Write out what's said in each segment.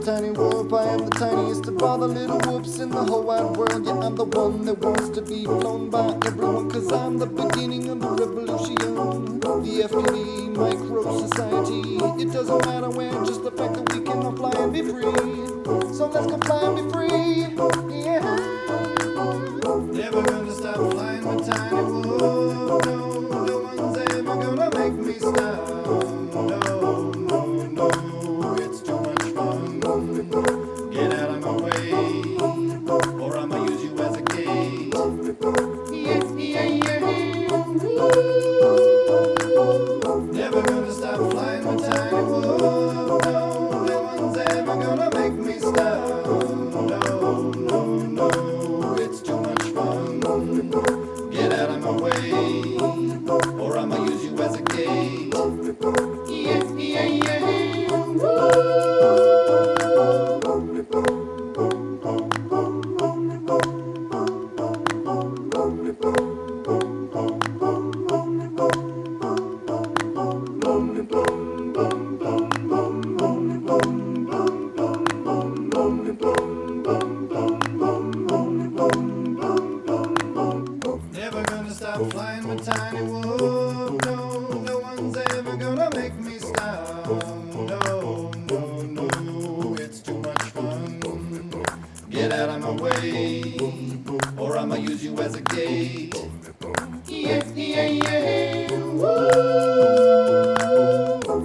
tiny whoop. I am the tiniest of all the little whoops in the whole wide world. Yeah, I'm the one that wants to be flown by everyone, 'cause I'm the beginning of the revolution. The FPV micro society. It doesn't matter where, just the fact that we can all fly and be free. So let's go fly and be free. Yeah. Never gonna stop flying my tiny whoop. No, no one's ever gonna make me stop. No, no, no, it's too much fun. Get out of my way, or I'ma use you as a gate. Yeah, yeah, yeah. Never gonna stop flying my tiny whoop. No, no one's ever gonna make me stop. No, no, no, it's too much fun. Get out of my way, or I'ma use you as a gate. Yeah, yeah, yeah. Never gonna stop flying my tiny whoop. No, no one's ever gonna make me stop. No, no, no, it's too much fun. Get out of my way, or I'ma use you as a gate. Yeah, yeah, yeah. Woo.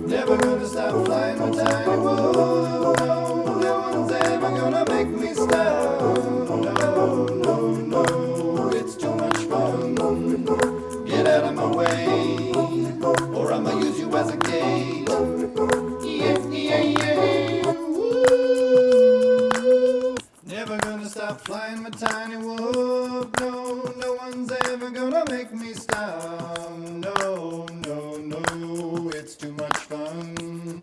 Never gonna stop flying my tiny whoop. No, no one's ever gonna make me stop. No, no, no, it's too much fun. Get out of my way, or I'ma use you as a gate. Yeah, yeah, yeah. Woo. Never gonna stop flying my tiny whoop. No, no one's ever gonna make me stop. No, no, no, it's too much fun.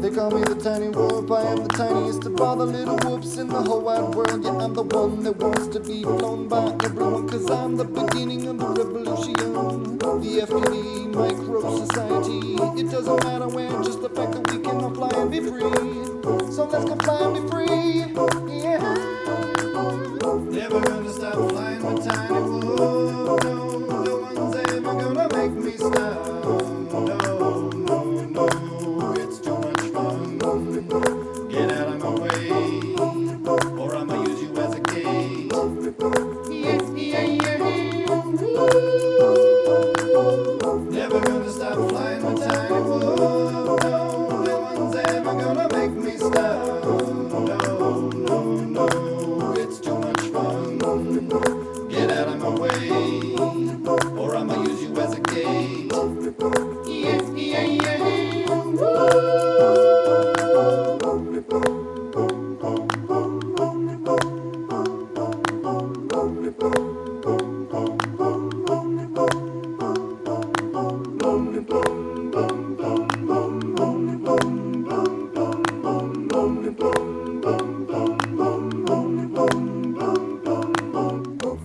They call me the tiny whoop. I am the tiniest of all the little whoops in the whole wide world. Yeah, I'm the one that wants to be flown by everyone, 'cause I'm the beginning of the revolution. The FPV micro society. It doesn't matter where, just the fact that we can all fly and be free. So let's go fly and be free. Yeah. Never gonna stop flying my tiny whoop. No, no one's ever gonna make me stop. No, no, no, it's too much fun. Get out of my way, or I'ma use you as a gate. Yeah, yeah, yeah. Never gonna stop flying my tiny whoop. No, no one's ever gonna make me stop. No, no, no, it's too much fun. Get out of my way, or I'ma use you as a gate. Yeah, yeah, yeah.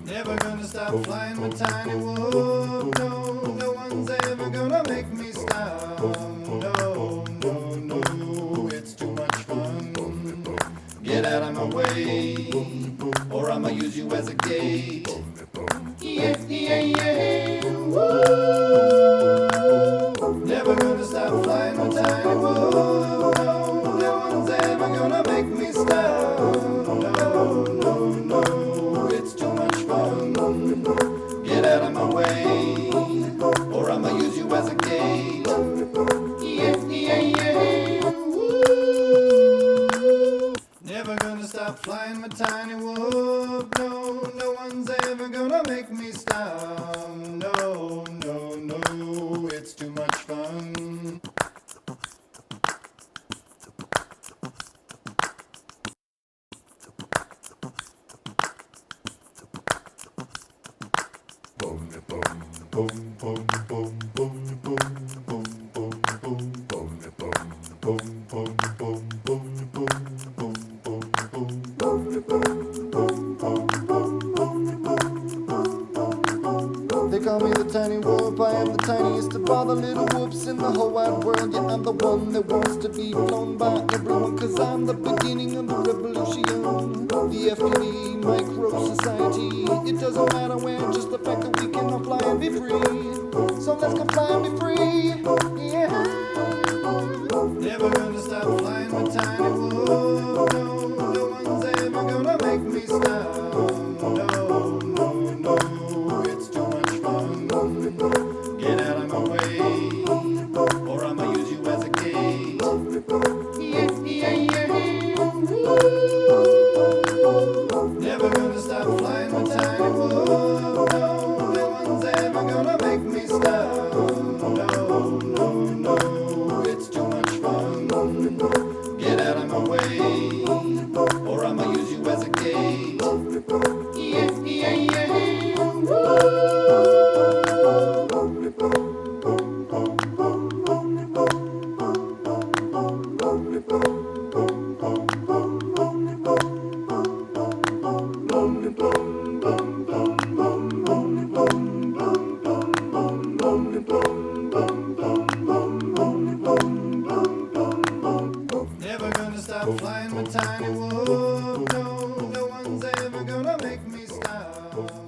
Never gonna stop flying my tiny whoop. No, no one's ever gonna make me stop. No, no, no, it's too much fun. Get out of my way, or I'ma use you as a gate. Yeah, yeah, yeah. Woo. Never gonna stop flying my tiny whoop. No, no one's ever gonna make me stop. No, no, no, it's too much fun. Get out of my way, or I'ma use you as a gate. Yeah, yeah, yeah. Woo. Never gonna stop flying my tiny whoop. No, no one's ever gonna make me stop. No, no, no, it's too much fun. whoops in the whole wide world. Yeah, I'm the one that wants to be flown by everyone, cause I'm the beginning of the revolution. The FTV micro society, it doesn't matter when, just the fact that we can all fly and be free. So let's go fly and be free, yeah. Never gonna stop flying with tiny whoop. No, no one's ever gonna make me stop. No, no, no, it's too much fun. Get out of my way, or I'ma use you as a gate. Yeah, yeah, yeah. Never gonna stop flying with tiny whoop. No, no one's ever gonna make me stop. No, no, no, it's too much fun. Get out of my way, or I'ma use you as a gate. Yeah, yeah, yeah. Never gonna stop flying with tiny whoop. No, no one's ever gonna make me stop.